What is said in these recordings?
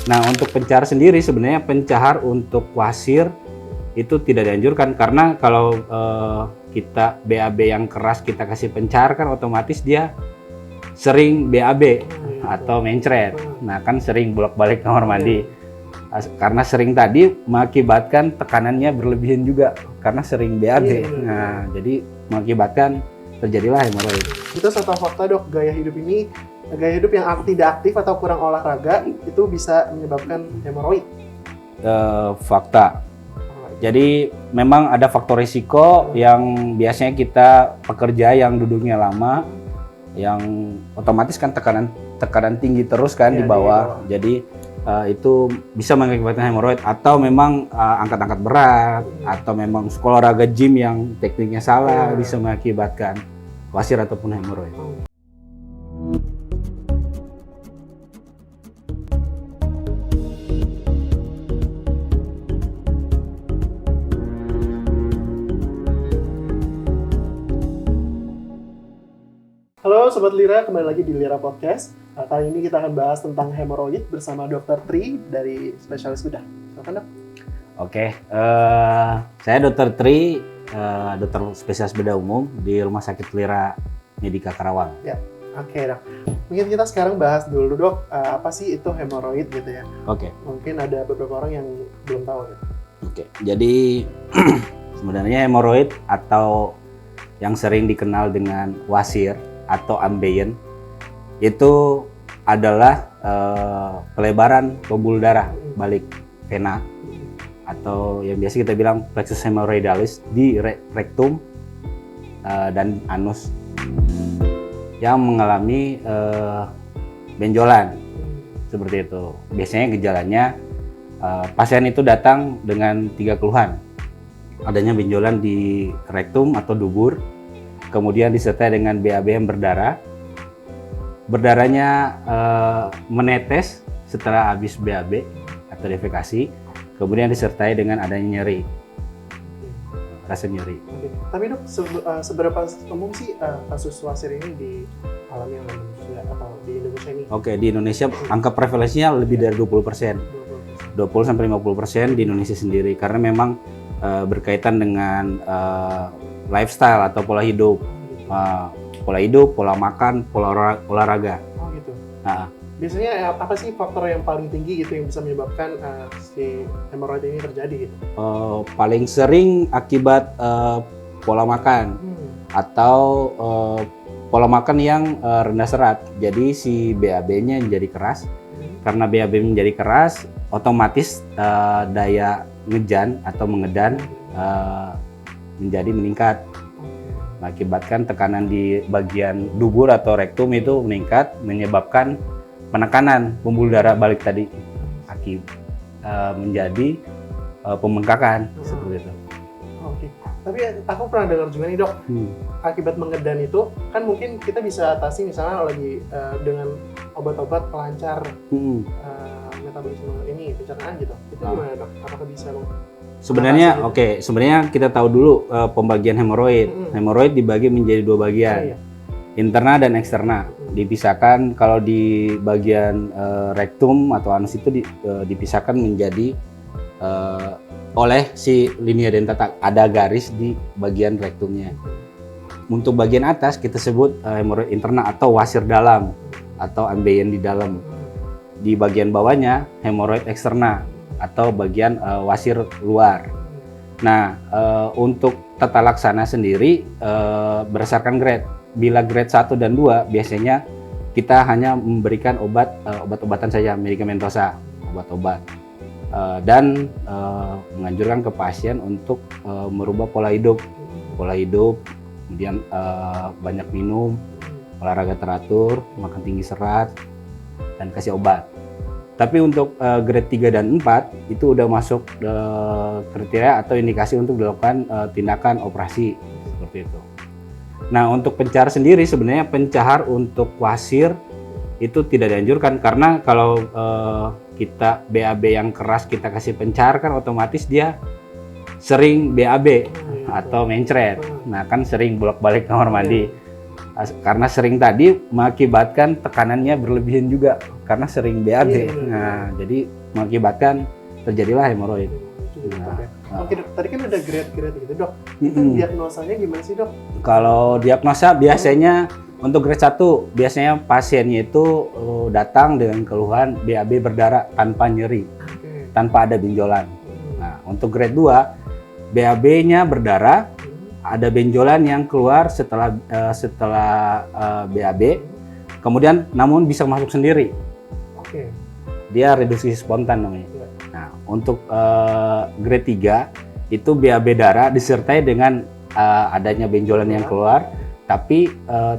Nah, untuk pencahar sendiri sebenarnya pencahar untuk wasir itu tidak dianjurkan karena kalau kita BAB yang keras kita kasih pencahar kan otomatis dia sering BAB atau mencret. Nah, kan sering bolak-balik kamar mandi. Karena sering tadi mengakibatkan tekanannya berlebihan juga karena sering BAB. Nah, jadi mengakibatkan terjadilah hemoroid. Itu satu fakta dok, gaya hidup yang tidak aktif atau kurang olahraga itu bisa menyebabkan hemoroid. Fakta. Jadi memang ada faktor risiko yang biasanya kita pekerja yang duduknya lama, yang otomatis kan tekanan tinggi terus kan di bawah. Jadi itu bisa mengakibatkan hemoroid atau memang angkat-angkat berat atau memang sekolah olahraga gym yang tekniknya salah bisa mengakibatkan wasir ataupun hemoroid. Halo Sobat Lira, kembali lagi di Lira Podcast. Kali ini kita akan bahas tentang hemoroid bersama Dr. Tri dari Spesialis Bedah. Silakan dok. Oke, saya Dr. Tri, dokter spesialis bedah umum di Rumah Sakit Lira Medika Karawang. Ya, oke dok. Mungkin kita sekarang bahas dulu dok, apa sih itu hemoroid gitu ya? Oke. Mungkin ada beberapa orang yang belum tahu ya. Oke, jadi sebenarnya hemoroid atau yang sering dikenal dengan wasir atau ambeien itu adalah pelebaran pembuluh darah balik vena atau yang biasa kita bilang plexus hemorrhoidalis di rektum dan anus yang mengalami benjolan seperti itu. Biasanya gejalanya pasien itu datang dengan 3 keluhan. Adanya benjolan di rektum atau dubur, kemudian disertai dengan BAB yang berdarah. Berdarahnya menetes setelah habis BAB atau defekasi, kemudian disertai dengan adanya nyeri, rasa nyeri. Oke. Tapi dok, seberapa umum sih kasus wasir ini dialami oleh manusia atau di Indonesia ini? Oke, di Indonesia angka prevalensinya lebih dari 20%. 20-50% di Indonesia sendiri karena memang berkaitan dengan lifestyle atau pola hidup. Pola makan, pola olahraga. Oh gitu. Nah, biasanya apa sih faktor yang paling tinggi gitu yang bisa menyebabkan si hemoroid ini terjadi gitu? Paling sering akibat pola makan atau pola makan yang rendah serat. Jadi si BAB-nya menjadi keras. Karena BAB menjadi keras, otomatis daya ngejan atau mengedan menjadi meningkat. Mengakibatkan tekanan di bagian dubur atau rektum itu meningkat, menyebabkan penekanan pembuluh darah balik tadi menjadi pembengkakan seperti itu. Oke. Tapi aku pernah dengar juga nih dok, akibat mengedan itu kan mungkin kita bisa atasi misalnya lagi dengan obat-obat pelancar metabolisme ini pencernaan gitu. Itu gimana dok? Apakah bisa Sebenarnya sebenarnya kita tahu dulu pembagian hemoroid. Hemoroid dibagi menjadi 2 bagian. Interna dan eksterna. Dipisahkan kalau di bagian rektum atau anus itu dipisahkan menjadi oleh si linea dentata, ada garis di bagian rektumnya. Untuk bagian atas kita sebut hemoroid interna atau wasir dalam atau ambeien di dalam. Di bagian bawahnya hemoroid eksterna atau bagian wasir luar. Nah, untuk tata laksana sendiri berdasarkan grade. Bila grade 1 dan 2 biasanya kita hanya memberikan obat-obatan saja, medikamentosa, obat-obat. Dan menganjurkan ke pasien untuk merubah pola hidup, kemudian banyak minum, olahraga teratur, makan tinggi serat, dan kasih obat. Tapi untuk grade 3 dan 4 itu udah masuk kriteria atau indikasi untuk dilakukan tindakan operasi seperti itu. Nah, untuk pencahar sendiri sebenarnya pencahar untuk wasir itu tidak dianjurkan karena kalau kita BAB yang keras kita kasih pencahar kan otomatis dia sering BAB atau mencret. Nah, kan sering bolak-balik kamar mandi. Karena sering tadi mengakibatkan tekanannya berlebihan juga karena sering BAB. Iya. Nah, jadi mengakibatkan terjadilah hemoroid. Oke dok, tadi kan ada grade-grade gitu dok. Itu diagnosanya gimana sih dok? Kalau diagnosa biasanya untuk grade 1 biasanya pasiennya itu datang dengan keluhan BAB berdarah tanpa nyeri, tanpa ada benjolan. Nah, untuk grade 2 BAB-nya berdarah, ada benjolan yang keluar setelah BAB, kemudian namun bisa masuk sendiri. Oke. Dia reduksi spontan namanya. Nah, untuk grade 3 itu BAB darah disertai dengan adanya benjolan yang keluar, tapi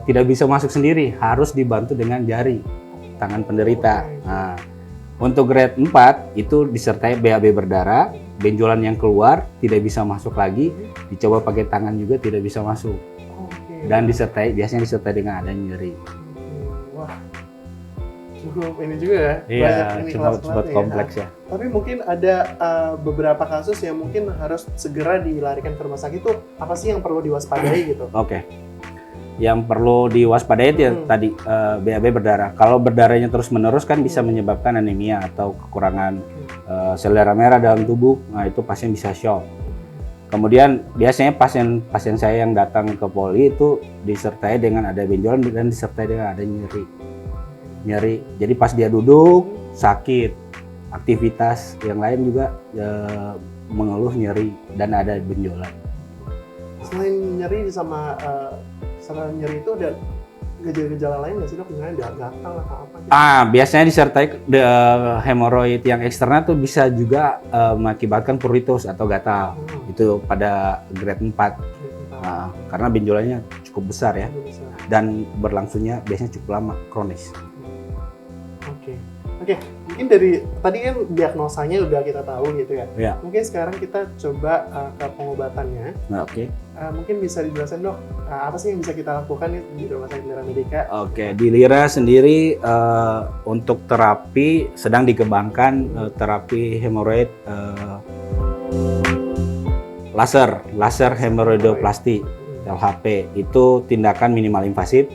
tidak bisa masuk sendiri, harus dibantu dengan jari tangan penderita. Nah, untuk grade 4 itu disertai BAB berdarah, benjolan yang keluar tidak bisa masuk lagi, dicoba pakai tangan juga tidak bisa masuk. Dan biasanya disertai dengan adanya nyeri. Wah, cukup ini juga ya. Iya, cukup kompleks ya. Tapi mungkin ada beberapa kasus yang mungkin harus segera dilarikan ke rumah sakit tuh, apa sih yang perlu diwaspadai gitu? Oke. Yang perlu diwaspadai itu tadi BAB berdarah. Kalau berdarahnya terus-menerus kan bisa menyebabkan anemia atau kekurangan sel darah merah dalam tubuh. Nah, itu pasien bisa shock. Kemudian biasanya pasien saya yang datang ke poli itu disertai dengan ada benjolan dan disertai dengan ada nyeri. Jadi pas dia duduk sakit, aktivitas yang lain juga mengeluh nyeri dan ada benjolan. Selain nyeri selain nyeri itu ada gejala-gejala lain nggak sih dok? Misalnya gatal atau apa gitu? Biasanya disertai hemoroid yang eksternal tuh bisa juga mengakibatkan pruritus atau gatal. Itu pada grade 4. Karena benjolannya cukup besar ya. Dan berlangsungnya biasanya cukup lama, kronis. Oke. Mungkin dari tadi kan diagnosanya udah kita tahu gitu ya. Ya. Mungkin sekarang kita coba ke pengobatannya. Nah, oke. Mungkin bisa dijelaskan dok, apa sih yang bisa kita lakukan nih di Rumah Sakit Lira Medica? Oke, di Lira sendiri untuk terapi sedang dikembangkan terapi hemoroid laser hemoroidoplasti LHP. Itu tindakan minimal invasif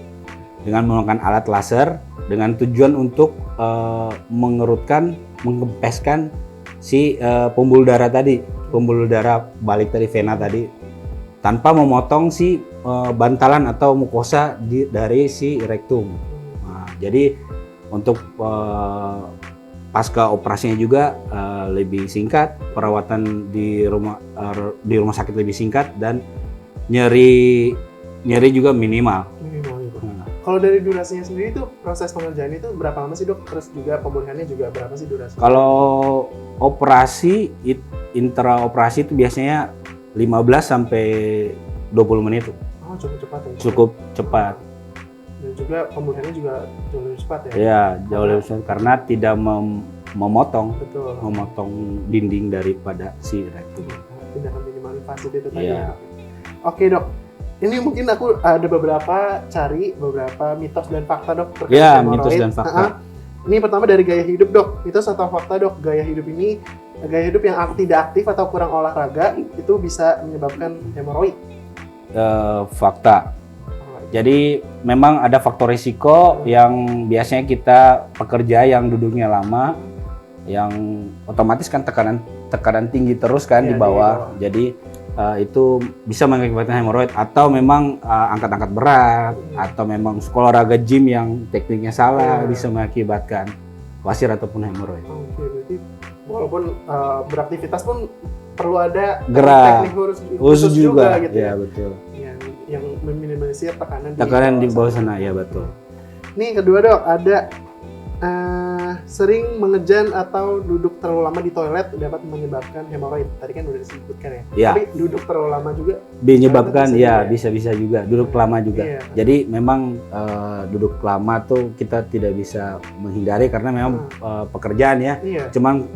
dengan menggunakan alat laser dengan tujuan untuk mengempeskan si pembuluh darah balik tadi vena tadi, tanpa memotong si bantalan atau mukosa dari si rektum. Nah, jadi untuk pasca operasinya juga lebih singkat, perawatan di rumah sakit lebih singkat, dan nyeri juga minimal. Kalau dari durasinya sendiri itu proses pengerjaan itu berapa lama sih dok? Terus juga pemulihannya juga berapa sih durasinya? Kalau operasi intraoperasi itu biasanya 15 sampai 20 menit. Oh, cukup cepat ya? Cukup cepat. Dan juga pemulihannya juga jauh lebih cepat ya? Iya, jauh lebih cepat karena tidak memotong dinding daripada si rektum. Tindakan minimal invasif itu tadi. Iya. Oke dok, ini mungkin aku ada beberapa mitos dan fakta dok terkait Iya, hemoroid. mitos dan fakta. Ini pertama dari gaya hidup dok, mitos atau fakta dok? Gaya hidup yang tidak aktif atau kurang olahraga itu bisa menyebabkan hemoroid. Fakta. Jadi memang ada faktor risiko yang biasanya kita pekerja yang duduknya lama, yang otomatis kan tekanan tinggi terus kan di bawah. Jadi itu bisa mengakibatkan hemoroid, atau memang angkat-angkat berat, atau memang sekolah olahraga gym yang tekniknya salah bisa mengakibatkan wasir ataupun hemoroid. Oke, berarti walaupun beraktivitas pun perlu ada gerak teknik khusus juga gitu ya. Betul. Yang meminimalisir tekanan di bawah sana, ya betul. Ini kedua dok, ada sering mengejan atau duduk terlalu lama di toilet dapat menyebabkan hemoroid. Tadi kan udah disebutkan ya. Tapi duduk terlalu lama juga menyebabkan bisa juga duduk lama juga. Iya. Jadi memang duduk lama tuh kita tidak bisa menghindari karena memang pekerjaan ya. Iya. Cuman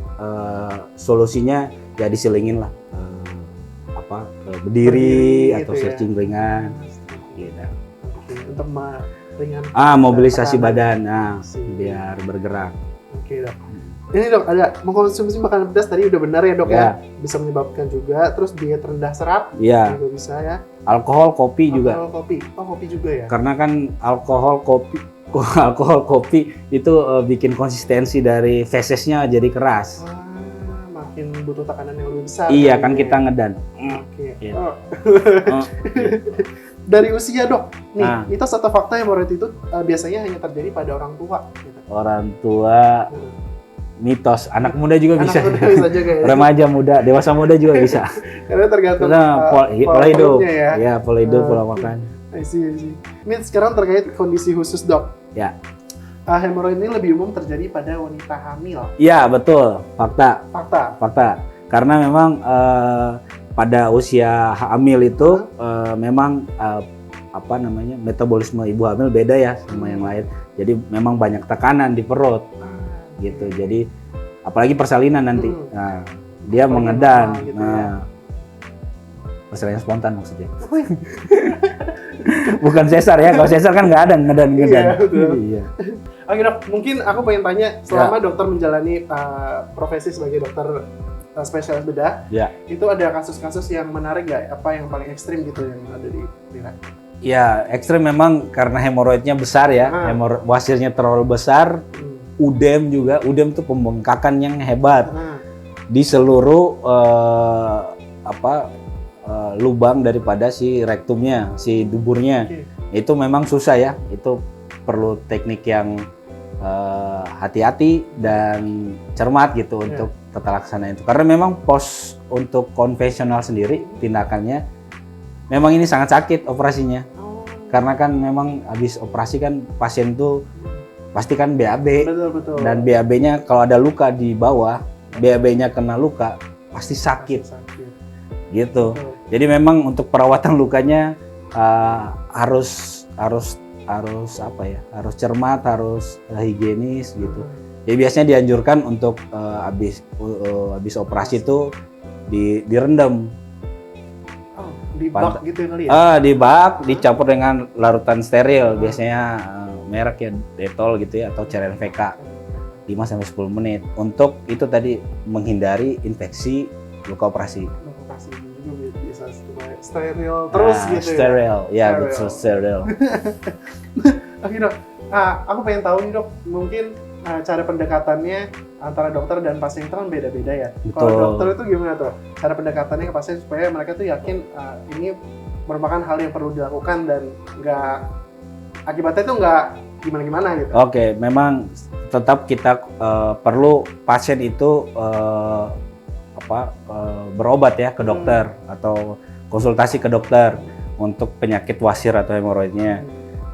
solusinya ya diselingin lah berdiri atau gitu stretching ringan gitu. Untuk ringan mobilisasi badan biar bergerak. Oke dok. Ini dok, ada mengkonsumsi makanan pedas tadi udah benar ya dok ya, bisa menyebabkan juga. Terus diet rendah serat juga bisa ya. Kopi juga. Kopi juga ya. Karena kan alkohol, alkohol kopi itu bikin konsistensi dari fesesnya jadi keras. Makin butuh tekanan yang lebih besar. Iya kan kita ngedan. Oke. Gitu. Dari usia dok, nih mitos atau fakta hemoroid itu biasanya hanya terjadi pada orang tua. Gitu. Orang tua, mitos. Anak muda juga bisa. Anak muda bisa juga ya. Remaja muda, dewasa muda juga bisa. Karena tergantung pola hidup. Ya. Ya, pola hidup, pola makan. I see. Ini sekarang terkait kondisi khusus dok. Ya. Hemoroid ini lebih umum terjadi pada wanita hamil. Iya, betul. Fakta. Karena memang pada usia hamil itu memang metabolisme ibu hamil beda ya sama yang lain. Jadi memang banyak tekanan di perut. Gitu. Jadi apalagi persalinan nanti. Nah, dia mengedan. Gitu persalinan spontan maksudnya. Bukan sesar ya. Kalau sesar kan nggak ada ngedan. Iya. Oke dok, mungkin aku pengen tanya selama dokter menjalani profesi sebagai dokter spesialis bedah, itu ada kasus-kasus yang menarik nggak? Apa yang paling ekstrim gitu yang ada di Lira? Ya ekstrim memang karena hemoroidnya besar ya, wasirnya terlalu besar, udem juga, udem itu pembengkakan yang hebat di seluruh lubang daripada si rektumnya, si duburnya. Itu memang susah ya, itu perlu teknik yang hati-hati dan cermat gitu untuk tata laksana itu. Karena memang pos untuk konvensional sendiri tindakannya memang ini sangat sakit operasinya. Karena kan memang habis operasi kan pasien tuh pasti kan BAB. Betul. Dan BAB-nya kalau ada luka di bawah, BAB-nya kena luka pasti sakit. Gitu. Jadi memang untuk perawatan lukanya harus cermat, harus higienis gitu. Jadi biasanya dianjurkan untuk habis operasi itu direndam. Di bak gitu kali ya? Di bak dicampur dengan larutan steril, biasanya merek ya Dettol gitu ya atau cairan VK 5-10 menit. Untuk itu tadi menghindari infeksi luka operasi. Bisa steril terus gitu steril. Ya betul, steril. Oke dok, aku pengen tahu nih dok, mungkin cara pendekatannya antara dokter dan pasien itu kan beda-beda ya. Kalau dokter itu gimana tuh cara pendekatannya ke pasien supaya mereka tuh yakin ini merupakan hal yang perlu dilakukan dan nggak akibatnya itu nggak gimana-gimana gitu. Oke, memang tetap kita perlu pasien itu berobat ya ke dokter atau konsultasi ke dokter untuk penyakit wasir atau hemoroidnya.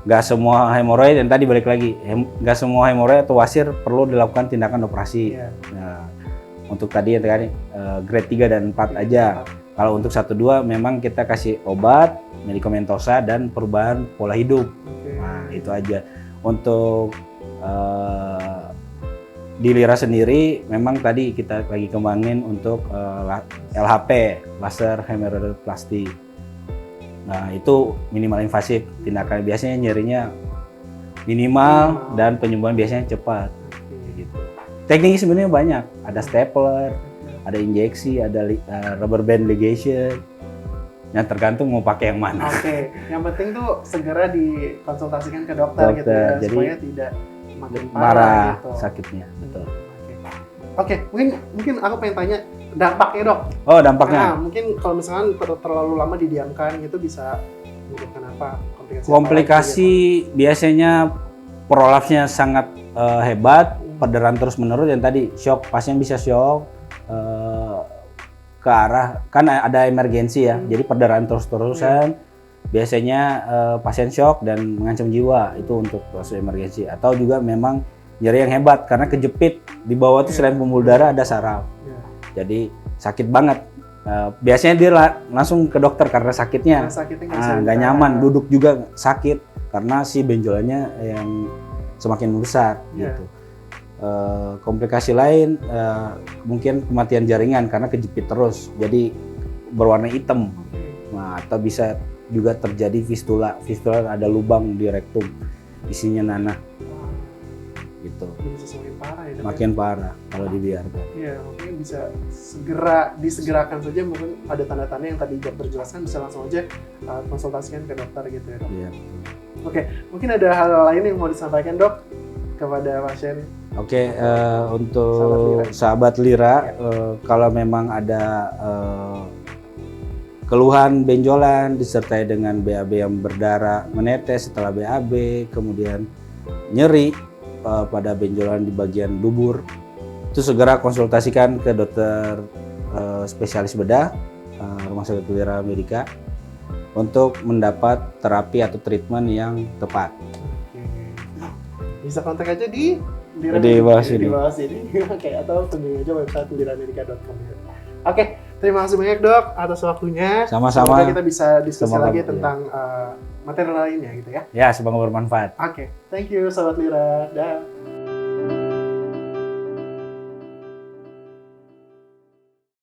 Nggak semua hemoroid, dan tadi balik lagi, nggak semua hemoroid atau wasir perlu dilakukan tindakan operasi. Nah, untuk tadi yang grade 3 dan 4 aja. Kalau untuk 1-2 memang kita kasih obat, medikamentosa, dan perubahan pola hidup. Nah, itu aja. Untuk di Lira sendiri memang tadi kita lagi kembangin untuk LHP, laser hemoroidoplasty. Nah, itu minimal invasif, tindakan biasanya nyerinya minimal dan penyembuhan biasanya cepat. Gitu. Tekniknya sebenarnya banyak, ada stapler, ada injeksi, ada rubber band ligation. Yang tergantung mau pakai yang mana. Oke, yang penting tuh segera dikonsultasikan ke dokter gitu ya, jadi supaya tidak makin parah gitu. Sakitnya, betul. Oke, mungkin aku pengen tanya dampaknya dok. Oh, dampaknya. Mungkin kalau misalkan terlalu lama didiamkan itu bisa menyebabkan apa? Komplikasi biasanya prolapsnya sangat hebat, perdarahan terus menerus, dan tadi shock, pasien bisa shock ke arah, kan ada emergensi ya, jadi perdarahan terus-terusan. Biasanya pasien shock dan mengancam jiwa, itu untuk proses emergensi. Atau juga memang nyeri yang hebat karena kejepit di bawah itu selain pembuluh darah ada saraf. Jadi sakit banget. Biasanya dia langsung ke dokter karena sakitnya nggak nyaman, duduk juga sakit karena si benjolannya yang semakin besar gitu. Komplikasi lain mungkin kematian jaringan karena kejepit terus, jadi berwarna hitam. Nah, atau bisa juga terjadi fistula ada lubang di rektum, isinya nanah. Gitu. Betul. bisa semakin parah ya dok. Makin parah kalau dibiarkan. Iya, mungkin bisa disegerakan saja, mungkin ada tanda-tanda yang tadi dokter jelaskan, bisa langsung aja konsultasikan ke dokter gitu ya dok. Iya. Oke, mungkin ada hal lain yang mau disampaikan dok kepada pasien? Oke, untuk sahabat Lira, kalau memang ada keluhan benjolan disertai dengan BAB yang berdarah menetes setelah BAB, kemudian nyeri pada benjolan di bagian dubur, itu segera konsultasikan ke dokter spesialis bedah Rumah Sakit Lira Medica untuk mendapat terapi atau treatment yang tepat. Bisa kontak aja di bawah sini. Oke, atau kunjungi aja website liramedica.com. Oke, terima kasih banyak dok atas waktunya. Sama-sama. Semoga kita bisa diskusi lagi tentang materi lainnya gitu ya. Ya, semoga bermanfaat. Oke, thank you sahabat Lira. Dah.